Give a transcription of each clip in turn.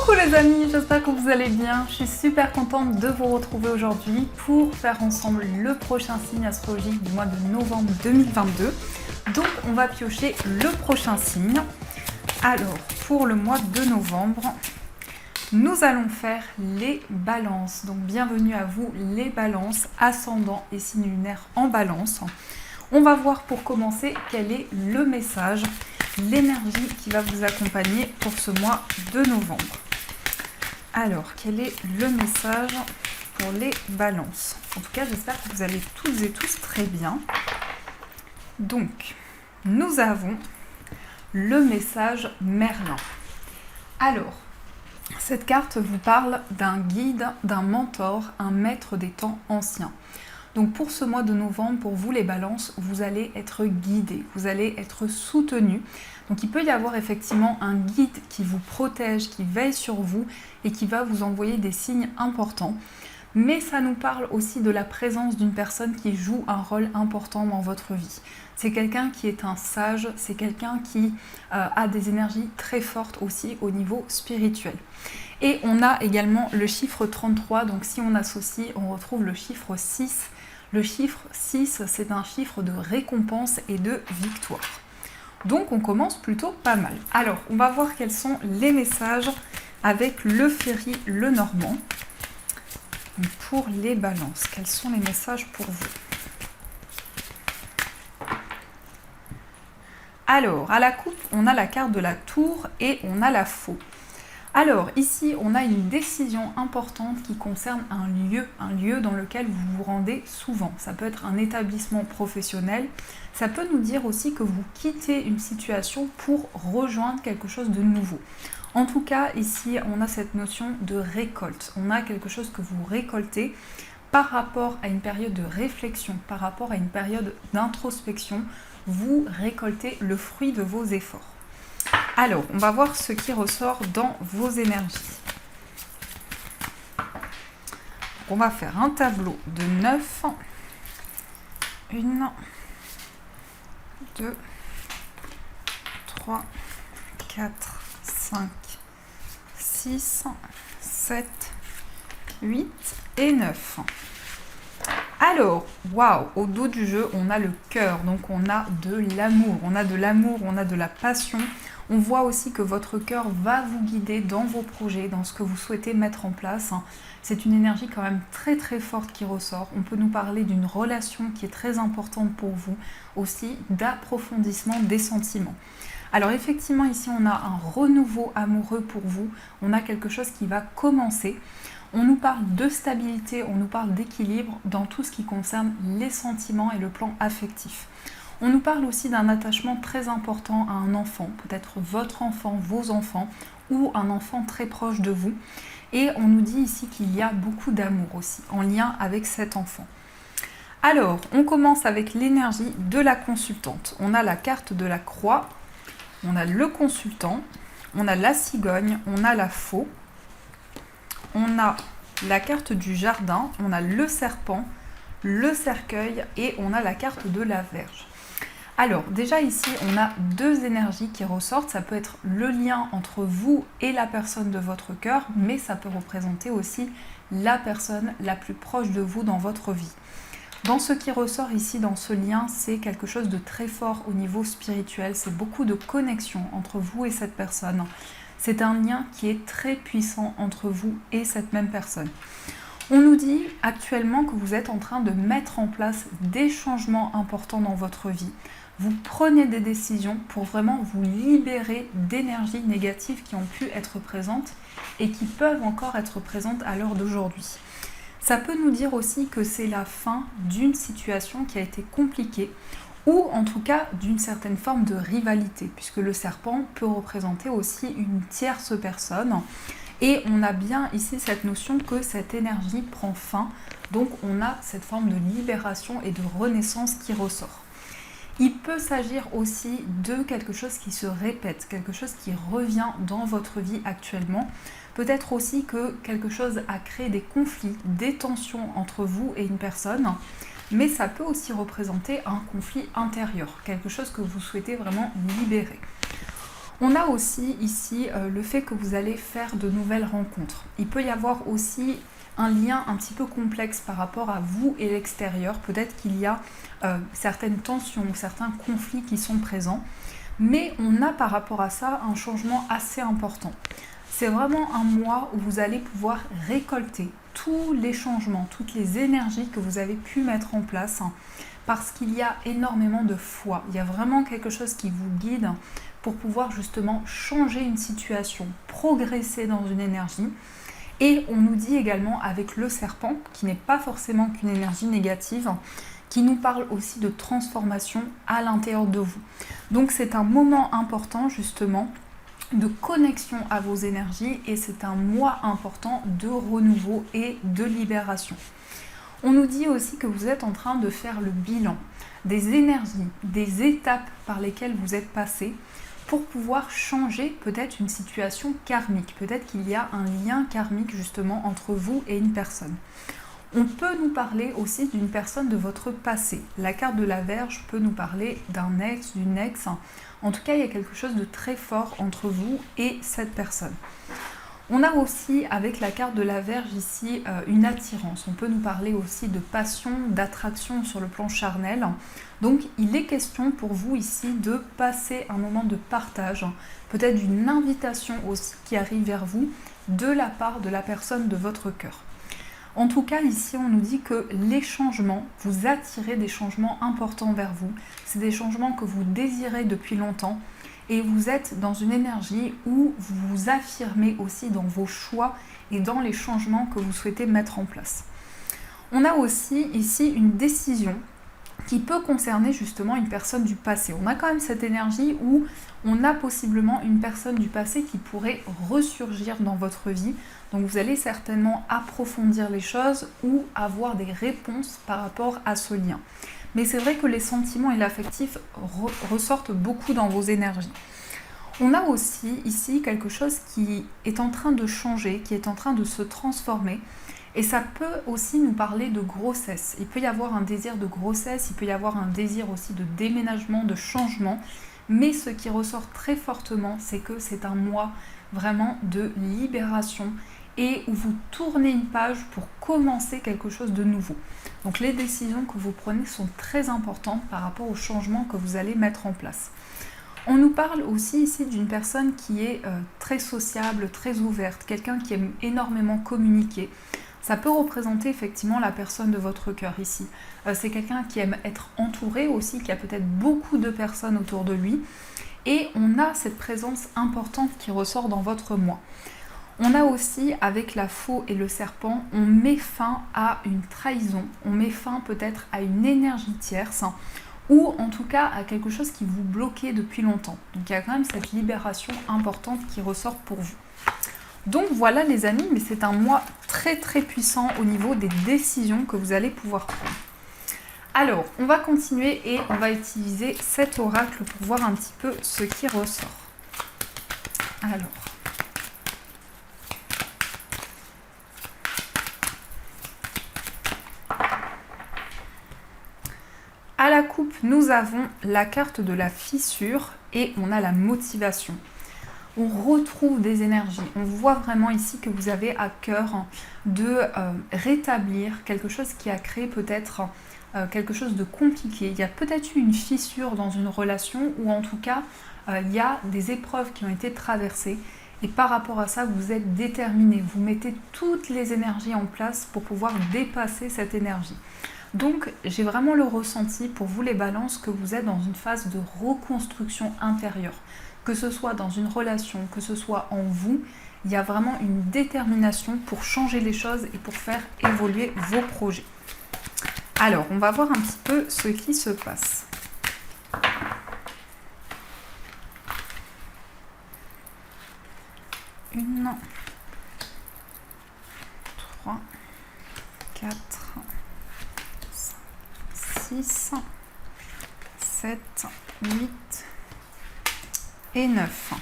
Coucou les amis, j'espère que vous allez bien. Je suis super contente de vous retrouver aujourd'hui pour faire ensemble le prochain signe astrologique du mois de novembre 2022. Donc on va piocher le prochain signe. Alors pour le mois de novembre, nous allons faire les balances. Donc bienvenue à vous les balances, ascendant et signe lunaire en balance. On va voir pour commencer quel est le message, l'énergie qui va vous accompagner pour ce mois de novembre. Alors, quel est le message pour les balances? En tout cas, j'espère que vous allez toutes et tous très bien. Donc, nous avons le message Merlin. Alors, cette carte vous parle d'un guide, d'un mentor, un maître des temps anciens. Donc pour ce mois de novembre, pour vous les balances, vous allez être guidés, vous allez être soutenus. Donc il peut y avoir effectivement un guide qui vous protège, qui veille sur vous et qui va vous envoyer des signes importants. Mais ça nous parle aussi de la présence d'une personne qui joue un rôle important dans votre vie. C'est quelqu'un qui est un sage, c'est quelqu'un qui a des énergies très fortes aussi au niveau spirituel. Et on a également le chiffre 33, donc si on associe, on retrouve le chiffre 6. Le chiffre 6, c'est un chiffre de récompense et de victoire. Donc on commence plutôt pas mal. Alors, on va voir quels sont les messages avec le Ferry Lenormand. Pour les balances, quels sont les messages pour vous? Alors, à la coupe, on a la carte de la tour et on a la faux. Alors, ici, on a une décision importante qui concerne un lieu dans lequel vous vous rendez souvent. Ça peut être un établissement professionnel. Ça peut nous dire aussi que vous quittez une situation pour rejoindre quelque chose de nouveau. En tout cas, ici, on a cette notion de récolte. On a quelque chose que vous récoltez par rapport à une période de réflexion, par rapport à une période d'introspection. Vous récoltez le fruit de vos efforts. Alors, on va voir ce qui ressort dans vos énergies. On va faire un tableau de 9. 1, 2, 3, 4, 5, 6, 7, 8 et 9. Alors, waouh, au dos du jeu, on a le cœur, donc on a de l'amour, on a de la passion. On voit aussi que votre cœur va vous guider dans vos projets, dans ce que vous souhaitez mettre en place. C'est une énergie quand même très très forte qui ressort. On peut nous parler d'une relation qui est très importante pour vous, aussi d'approfondissement des sentiments. Alors effectivement, ici on a un renouveau amoureux pour vous, on a quelque chose qui va commencer. On nous parle de stabilité, on nous parle d'équilibre dans tout ce qui concerne les sentiments et le plan affectif. On nous parle aussi d'un attachement très important à un enfant, peut-être votre enfant, vos enfants ou un enfant très proche de vous. Et on nous dit ici qu'il y a beaucoup d'amour aussi en lien avec cet enfant. Alors, on commence avec l'énergie de la consultante. On a la carte de la croix, on a le consultant, on a la cigogne, on a la faux. On a la carte du jardin, on a le serpent, le cercueil et on a la carte de la Vierge. Alors déjà ici on a deux énergies qui ressortent, ça peut être le lien entre vous et la personne de votre cœur, mais ça peut représenter aussi la personne la plus proche de vous dans votre vie. Dans ce qui ressort ici, dans ce lien, c'est quelque chose de très fort au niveau spirituel, c'est beaucoup de connexion entre vous et cette personne. C'est un lien qui est très puissant entre vous et cette même personne. On nous dit actuellement que vous êtes en train de mettre en place des changements importants dans votre vie. Vous prenez des décisions pour vraiment vous libérer d'énergies négatives qui ont pu être présentes et qui peuvent encore être présentes à l'heure d'aujourd'hui. Ça peut nous dire aussi que c'est la fin d'une situation qui a été compliquée, ou en tout cas d'une certaine forme de rivalité, puisque le serpent peut représenter aussi une tierce personne. Et on a bien ici cette notion que cette énergie prend fin, donc on a cette forme de libération et de renaissance qui ressort. Il peut s'agir aussi de quelque chose qui se répète, quelque chose qui revient dans votre vie actuellement. Peut-être aussi que quelque chose a créé des conflits, des tensions entre vous et une personne. Mais ça peut aussi représenter un conflit intérieur, quelque chose que vous souhaitez vraiment libérer. On a aussi ici le fait que vous allez faire de nouvelles rencontres. Il peut y avoir aussi un lien un petit peu complexe par rapport à vous et l'extérieur. Peut-être qu'il y a certaines tensions ou certains conflits qui sont présents. Mais on a par rapport à ça un changement assez important. C'est vraiment un mois où vous allez pouvoir récolter tous les changements, toutes les énergies que vous avez pu mettre en place, parce qu'il y a énormément de foi. Il y a vraiment quelque chose qui vous guide pour pouvoir justement changer une situation, progresser dans une énergie. Et on nous dit également avec le serpent, qui n'est pas forcément qu'une énergie négative, qui nous parle aussi de transformation à l'intérieur de vous. Donc c'est un moment important justement de connexion à vos énergies et c'est un mois important de renouveau et de libération. On nous dit aussi que vous êtes en train de faire le bilan des énergies, des étapes par lesquelles vous êtes passé pour pouvoir changer peut-être une situation karmique. Peut-être qu'il y a un lien karmique justement entre vous et une personne. On peut nous parler aussi d'une personne de votre passé. La carte de la Vierge peut nous parler d'un ex, d'une ex. En tout cas, il y a quelque chose de très fort entre vous et cette personne. On a aussi, avec la carte de la Vierge ici, une attirance. On peut nous parler aussi de passion, d'attraction sur le plan charnel. Donc, il est question pour vous ici de passer un moment de partage, peut-être d'une invitation aussi qui arrive vers vous de la part de la personne de votre cœur. En tout cas, ici, on nous dit que les changements, vous attirez des changements importants vers vous. C'est des changements que vous désirez depuis longtemps. Et vous êtes dans une énergie où vous vous affirmez aussi dans vos choix et dans les changements que vous souhaitez mettre en place. On a aussi ici une décision qui peut concerner justement une personne du passé. On a quand même cette énergie où on a possiblement une personne du passé qui pourrait ressurgir dans votre vie. Donc vous allez certainement approfondir les choses ou avoir des réponses par rapport à ce lien. Mais c'est vrai que les sentiments et l'affectif ressortent beaucoup dans vos énergies. On a aussi ici quelque chose qui est en train de changer, qui est en train de se transformer. Et ça peut aussi nous parler de grossesse. Il peut y avoir un désir de grossesse, il peut y avoir un désir aussi de déménagement, de changement. Mais ce qui ressort très fortement, c'est que c'est un mois vraiment de libération et où vous tournez une page pour commencer quelque chose de nouveau. Donc les décisions que vous prenez sont très importantes par rapport aux changements que vous allez mettre en place. On nous parle aussi ici d'une personne qui est très sociable, très ouverte, quelqu'un qui aime énormément communiquer. Ça peut représenter effectivement la personne de votre cœur ici. C'est quelqu'un qui aime être entouré aussi, qui a peut-être beaucoup de personnes autour de lui. Et on a cette présence importante qui ressort dans votre moi. On a aussi, avec la faux et le serpent, on met fin à une trahison, on met fin peut-être à une énergie tierce, ou en tout cas à quelque chose qui vous bloquait depuis longtemps. Donc il y a quand même cette libération importante qui ressort pour vous. Donc voilà les amis, mais c'est un mois très très puissant au niveau des décisions que vous allez pouvoir prendre. Alors, on va continuer et on va utiliser cet oracle pour voir un petit peu ce qui ressort. Alors... À la coupe, nous avons la carte de la fissure et on a la motivation. On retrouve des énergies. On voit vraiment ici que vous avez à cœur de rétablir quelque chose qui a créé peut-être quelque chose de compliqué. Il y a peut-être eu une fissure dans une relation ou en tout cas, il y a des épreuves qui ont été traversées. Et par rapport à ça, vous êtes déterminé. Vous mettez toutes les énergies en place pour pouvoir dépasser cette énergie. Donc, j'ai vraiment le ressenti pour vous les balances que vous êtes dans une phase de reconstruction intérieure. Que ce soit dans une relation, que ce soit en vous, il y a vraiment une détermination pour changer les choses et pour faire évoluer vos projets. Alors, on va voir un petit peu ce qui se passe. Une, 3, 4... 6, 7, 8 et 9.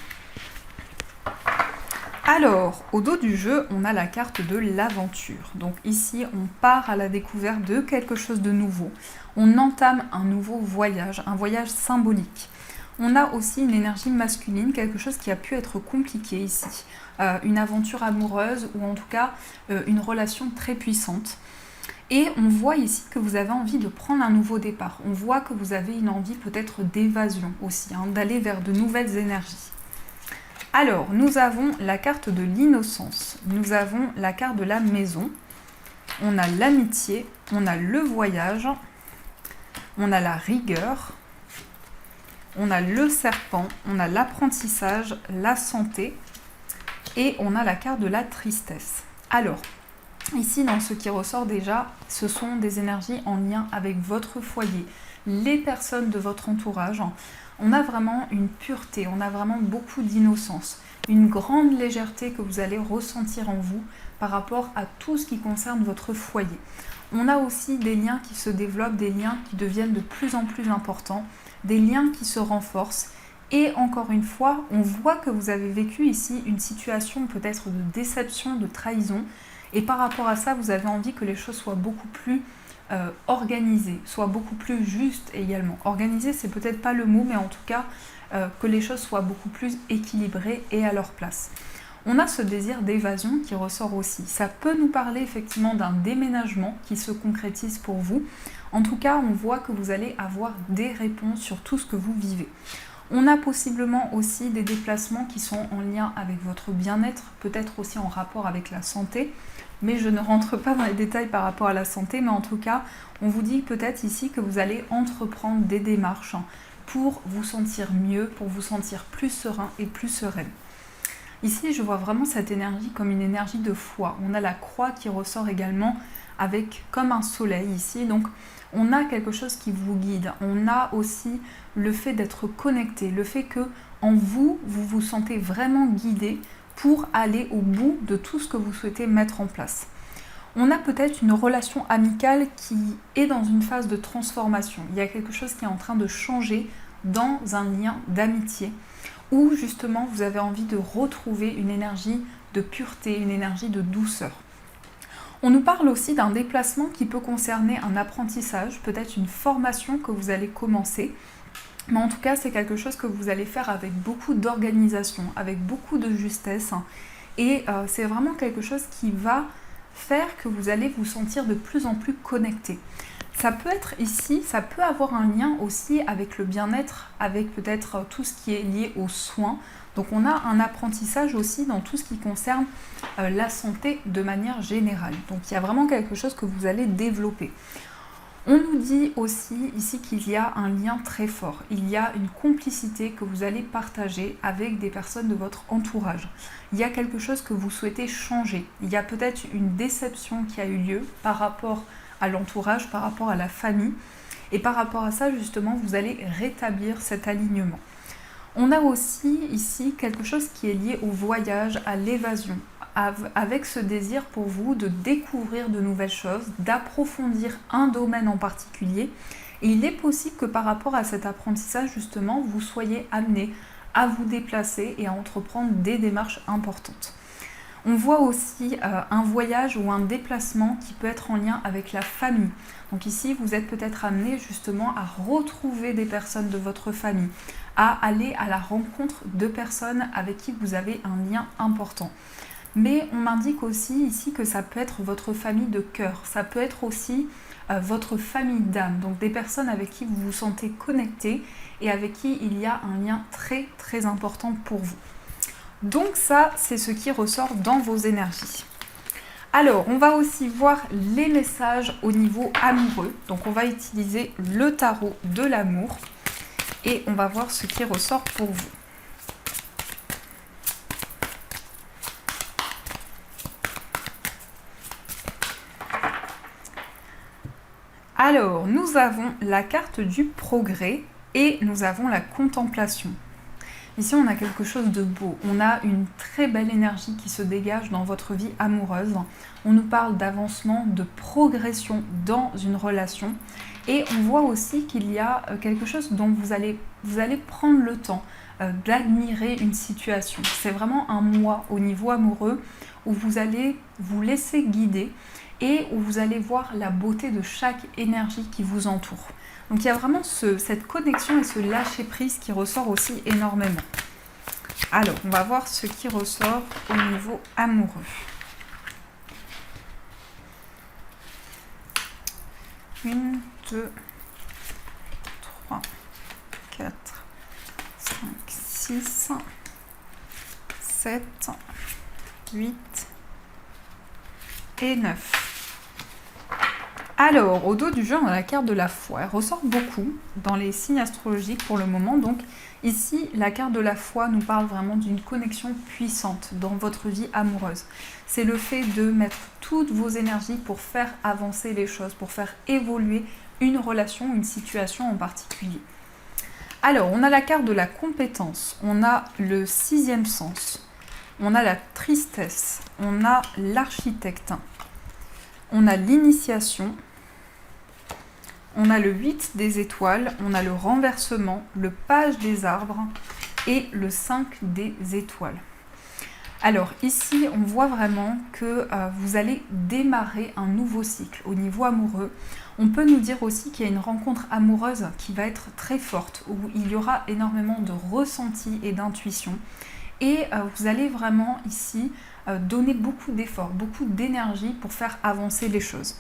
Alors, au dos du jeu, on a la carte de l'aventure. Donc ici, on part à la découverte de quelque chose de nouveau. On entame un nouveau voyage, un voyage symbolique. On a aussi une énergie masculine, quelque chose qui a pu être compliqué ici. Une aventure amoureuse ou en tout cas une relation très puissante. Et on voit ici que vous avez envie de prendre un nouveau départ. On voit que vous avez une envie peut-être d'évasion aussi, d'aller vers de nouvelles énergies. Alors, nous avons la carte de l'innocence, nous avons la carte de la maison, on a l'amitié, on a le voyage, on a la rigueur, on a le serpent, on a l'apprentissage, la santé et on a la carte de la tristesse. Alors, ici, dans ce qui ressort déjà, ce sont des énergies en lien avec votre foyer, les personnes de votre entourage. On a vraiment une pureté, on a vraiment beaucoup d'innocence, une grande légèreté que vous allez ressentir en vous par rapport à tout ce qui concerne votre foyer. On a aussi des liens qui se développent, des liens qui deviennent de plus en plus importants, des liens qui se renforcent. Et encore une fois, on voit que vous avez vécu ici une situation peut-être de déception, de trahison. Et par rapport à ça, vous avez envie que les choses soient beaucoup plus organisées, soient beaucoup plus justes également. Organisées, c'est peut-être pas le mot, mais en tout cas, que les choses soient beaucoup plus équilibrées et à leur place. On a ce désir d'évasion qui ressort aussi. Ça peut nous parler effectivement d'un déménagement qui se concrétise pour vous. En tout cas, on voit que vous allez avoir des réponses sur tout ce que vous vivez. On a possiblement aussi des déplacements qui sont en lien avec votre bien-être, peut-être aussi en rapport avec la santé, mais je ne rentre pas dans les détails par rapport à la santé, mais en tout cas, on vous dit peut-être ici que vous allez entreprendre des démarches pour vous sentir mieux, pour vous sentir plus serein et plus sereine. Ici, je vois vraiment cette énergie comme une énergie de foi. On a la croix qui ressort également avec comme un soleil ici, donc on a quelque chose qui vous guide. On a aussi le fait d'être connecté, le fait que en vous, vous vous sentez vraiment guidé pour aller au bout de tout ce que vous souhaitez mettre en place. On a peut-être une relation amicale qui est dans une phase de transformation. Il y a quelque chose qui est en train de changer dans un lien d'amitié où justement vous avez envie de retrouver une énergie de pureté, une énergie de douceur. On nous parle aussi d'un déplacement qui peut concerner un apprentissage, peut-être une formation que vous allez commencer. Mais en tout cas, c'est quelque chose que vous allez faire avec beaucoup d'organisation, avec beaucoup de justesse. Et c'est vraiment quelque chose qui va faire que vous allez vous sentir de plus en plus connecté. Ça peut être ici, ça peut avoir un lien aussi avec le bien-être, avec peut-être tout ce qui est lié aux soins. Donc on a un apprentissage aussi dans tout ce qui concerne la santé de manière générale. Donc il y a vraiment quelque chose que vous allez développer. On nous dit aussi ici qu'il y a un lien très fort. Il y a une complicité que vous allez partager avec des personnes de votre entourage. Il y a quelque chose que vous souhaitez changer. Il y a peut-être une déception qui a eu lieu par rapport à l'entourage, par rapport à la famille. Et par rapport à ça, justement, vous allez rétablir cet alignement. On a aussi ici quelque chose qui est lié au voyage, à l'évasion, avec ce désir pour vous de découvrir de nouvelles choses, d'approfondir un domaine en particulier. Et il est possible que par rapport à cet apprentissage, justement, vous soyez amené à vous déplacer et à entreprendre des démarches importantes. On voit aussi un voyage ou un déplacement qui peut être en lien avec la famille. Donc ici, vous êtes peut-être amené justement à retrouver des personnes de votre famille, à aller à la rencontre de personnes avec qui vous avez un lien important. Mais on m'indique aussi ici que ça peut être votre famille de cœur, ça peut être aussi votre famille d'âme, donc des personnes avec qui vous vous sentez connecté et avec qui il y a un lien très très important pour vous. Donc ça, c'est ce qui ressort dans vos énergies. Alors, on va aussi voir les messages au niveau amoureux. Donc on va utiliser le tarot de l'amour et on va voir ce qui ressort pour vous. Alors, nous avons la carte du progrès et nous avons la contemplation. Ici, on a quelque chose de beau. On a une très belle énergie qui se dégage dans votre vie amoureuse. On nous parle d'avancement, de progression dans une relation. Et on voit aussi qu'il y a quelque chose dont vous allez prendre le temps d'admirer une situation. C'est vraiment un mois au niveau amoureux où vous allez vous laisser guider. et où vous allez voir la beauté de chaque énergie qui vous entoure. Donc il y a vraiment cette connexion et ce lâcher-prise qui ressort aussi énormément. Alors, on va voir ce qui ressort au niveau amoureux. 1, 2, 3, 4, 5, 6, 7, 8 et 9. Alors, au dos du jeu, on a la carte de la foi. Elle ressort beaucoup dans les signes astrologiques pour le moment. Donc, ici, la carte de la foi nous parle vraiment d'une connexion puissante dans votre vie amoureuse. C'est le fait de mettre toutes vos énergies pour faire avancer les choses, pour faire évoluer une relation, une situation en particulier. Alors, on a la carte de la compétence, on a le 6e sens, on a la tristesse, on a l'architecte, on a l'initiation, on a le 8 des étoiles, on a le renversement, le page des arbres et le 5 des étoiles. Alors ici, on voit vraiment que vous allez démarrer un nouveau cycle au niveau amoureux. On peut nous dire aussi qu'il y a une rencontre amoureuse qui va être très forte, où il y aura énormément de ressenti et d'intuition. Et vous allez vraiment ici donner beaucoup d'efforts, beaucoup d'énergie pour faire avancer les choses.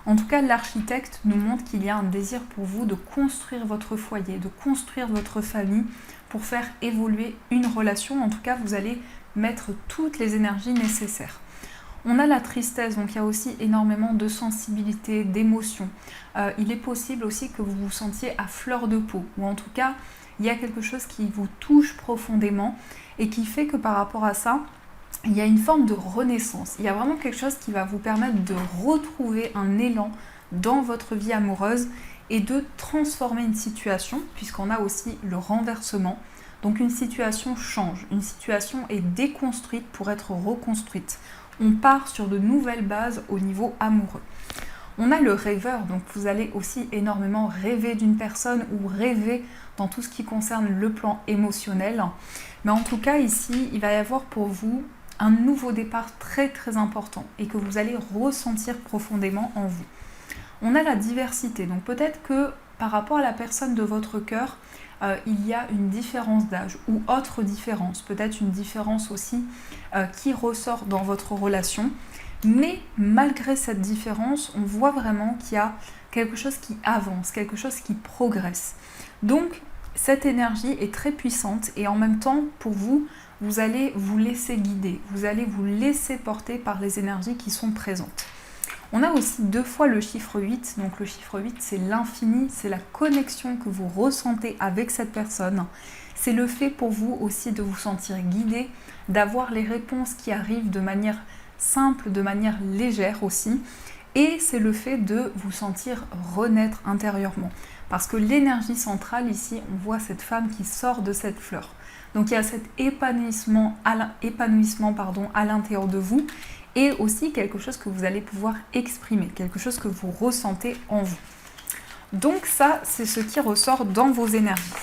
En tout cas, l'architecte nous montre qu'il y a un désir pour vous de construire votre foyer, de construire votre famille pour faire évoluer une relation. En tout cas, vous allez mettre toutes les énergies nécessaires. On a la tristesse, donc il y a aussi énormément de sensibilité, d'émotion. Il est possible aussi que vous vous sentiez à fleur de peau, ou en tout cas, il y a quelque chose qui vous touche profondément et qui fait que par rapport à ça, il y a une forme de renaissance. Il y a vraiment quelque chose qui va vous permettre de retrouver un élan dans votre vie amoureuse et de transformer une situation, puisqu'on a aussi le renversement. Donc une situation change, une situation est déconstruite pour être reconstruite. On part sur de nouvelles bases au niveau amoureux. On a le rêveur, donc vous allez aussi énormément rêver d'une personne ou rêver dans tout ce qui concerne le plan émotionnel. Mais en tout cas ici, il va y avoir pour vous un nouveau départ très très important et que vous allez ressentir profondément en vous. On a la diversité, donc peut-être que par rapport à la personne de votre cœur, il y a une différence d'âge ou autre différence, peut-être une différence aussi qui ressort dans votre relation. Mais malgré cette différence, on voit vraiment qu'il y a quelque chose qui avance, quelque chose qui progresse. Donc cette énergie est très puissante et en même temps, pour vous, vous allez vous laisser guider, vous allez vous laisser porter par les énergies qui sont présentes. On a aussi 2 fois le chiffre 8, donc le chiffre 8 c'est l'infini, c'est la connexion que vous ressentez avec cette personne. C'est le fait pour vous aussi de vous sentir guidé, d'avoir les réponses qui arrivent de manière simple, de manière légère aussi. Et c'est le fait de vous sentir renaître intérieurement. Parce que l'énergie centrale ici, on voit cette femme qui sort de cette fleur. Donc il y a cet épanouissement à l'intérieur de vous et aussi quelque chose que vous allez pouvoir exprimer, quelque chose que vous ressentez en vous. Donc ça, c'est ce qui ressort dans vos énergies.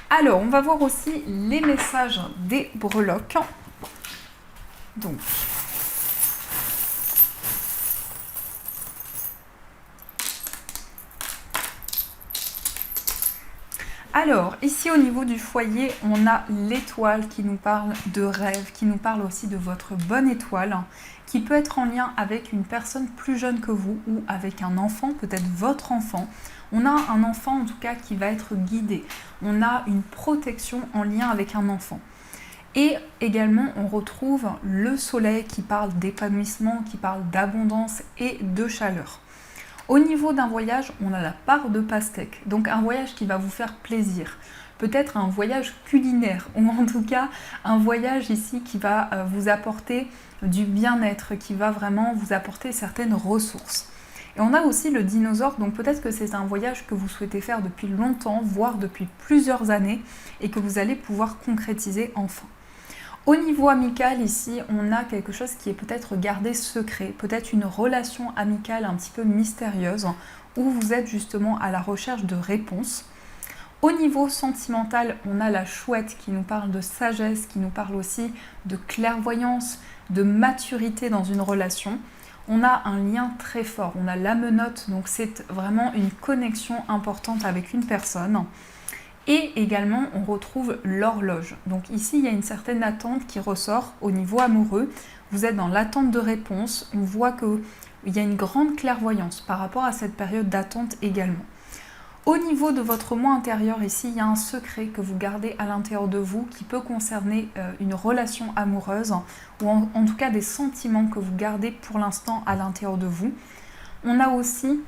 Alors, on va voir aussi les messages des breloques. Donc, alors, ici au niveau du foyer, on a l'étoile qui nous parle de rêve, qui nous parle aussi de votre bonne étoile, qui peut être en lien avec une personne plus jeune que vous ou avec un enfant, peut-être votre enfant. On a un enfant en tout cas qui va être guidé. On a une protection en lien avec un enfant. Et également, on retrouve le soleil qui parle d'épanouissement, qui parle d'abondance et de chaleur. Au niveau d'un voyage, on a la part de pastèque, donc un voyage qui va vous faire plaisir. Peut-être un voyage culinaire, ou en tout cas un voyage ici qui va vous apporter du bien-être, qui va vraiment vous apporter certaines ressources. Et on a aussi le dinosaure, donc peut-être que c'est un voyage que vous souhaitez faire depuis longtemps, voire depuis plusieurs années, et que vous allez pouvoir concrétiser enfin. Au niveau amical, ici, on a quelque chose qui est peut-être gardé secret, peut-être une relation amicale un petit peu mystérieuse, où vous êtes justement à la recherche de réponses. Au niveau sentimental, on a la chouette qui nous parle de sagesse, qui nous parle aussi de clairvoyance, de maturité dans une relation. on a un lien très fort. On a la menotte, donc c'est vraiment une connexion importante avec une personne. Et également, on retrouve l'horloge. Donc ici, il y a une certaine attente qui ressort au niveau amoureux. Vous êtes dans l'attente de réponse. On voit qu'il y a une grande clairvoyance par rapport à cette période d'attente également. Au niveau de votre moi intérieur, ici, il y a un secret que vous gardez à l'intérieur de vous qui peut concerner une relation amoureuse ou en tout cas des sentiments que vous gardez pour l'instant à l'intérieur de vous. On a aussi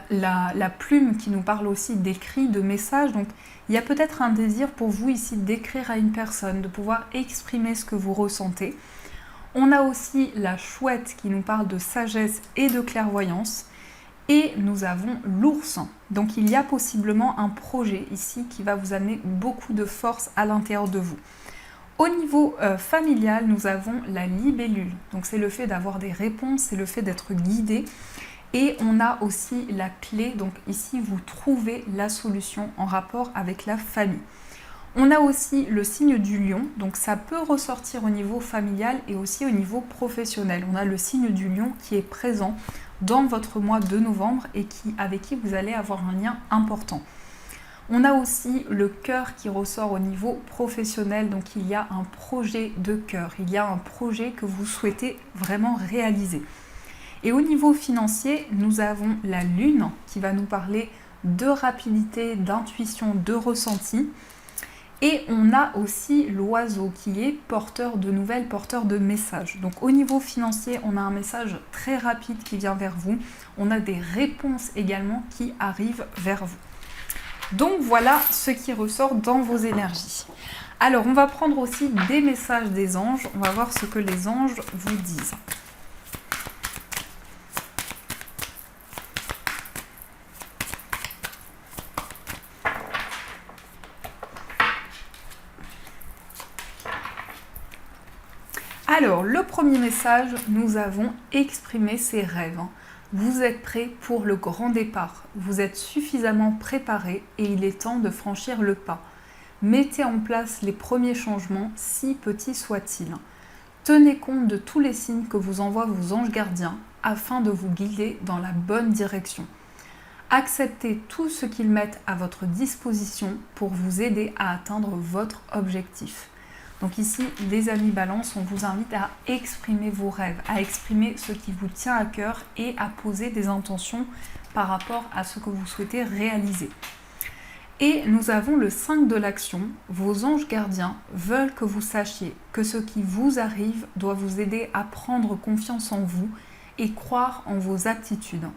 la plume qui nous parle aussi d'écrits, de messages. Donc il y a peut-être un désir pour vous ici d'écrire à une personne, de pouvoir exprimer ce que vous ressentez. On a aussi la chouette qui nous parle de sagesse et de clairvoyance. Et nous avons l'ours. Donc il y a possiblement un projet ici qui va vous amener beaucoup de force à l'intérieur de vous. Au niveau familial, nous avons la libellule. Donc c'est le fait d'avoir des réponses, c'est le fait d'être guidé. Et on a aussi la clé. Donc ici, vous trouvez la solution en rapport avec la famille. On a aussi le signe du lion. Donc ça peut ressortir au niveau familial et aussi au niveau professionnel. On a le signe du lion qui est présent dans votre mois de novembre et avec qui vous allez avoir un lien important. On a aussi le cœur qui ressort au niveau professionnel, donc il y a un projet de cœur, il y a un projet que vous souhaitez vraiment réaliser. Et au niveau financier, nous avons la lune qui va nous parler de rapidité, d'intuition, de ressenti. Et on a aussi l'oiseau qui est porteur de nouvelles, porteur de messages. Donc au niveau financier, on a un message très rapide qui vient vers vous. On a des réponses également qui arrivent vers vous. Donc voilà ce qui ressort dans vos énergies. Alors on va prendre aussi des messages des anges. On va voir ce que les anges vous disent. Alors, le premier message, nous avons exprimé ses rêves. Vous êtes prêt pour le grand départ. Vous êtes suffisamment préparé et il est temps de franchir le pas. Mettez en place les premiers changements, si petits soient-ils. Tenez compte de tous les signes que vous envoient vos anges gardiens afin de vous guider dans la bonne direction. Acceptez tout ce qu'ils mettent à votre disposition pour vous aider à atteindre votre objectif. Donc ici, les amis Balance, on vous invite à exprimer vos rêves, à exprimer ce qui vous tient à cœur et à poser des intentions par rapport à ce que vous souhaitez réaliser. Et nous avons le 5 de l'action. Vos anges gardiens veulent que vous sachiez que ce qui vous arrive doit vous aider à prendre confiance en vous et croire en vos aptitudes.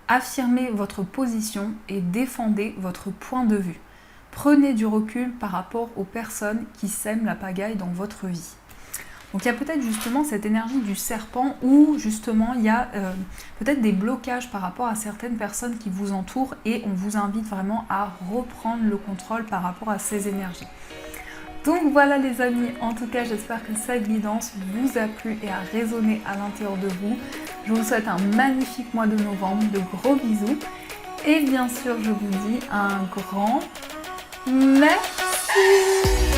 Affirmez votre position et défendez votre point de vue. Prenez du recul par rapport aux personnes qui sèment la pagaille dans votre vie. Donc il y a peut-être justement cette énergie du serpent où justement il y a peut-être des blocages par rapport à certaines personnes qui vous entourent et on vous invite vraiment à reprendre le contrôle par rapport à ces énergies. Donc voilà les amis, en tout cas j'espère que cette guidance vous a plu et a résonné à l'intérieur de vous. Je vous souhaite un magnifique mois de novembre, de gros bisous et bien sûr je vous dis un grand merci.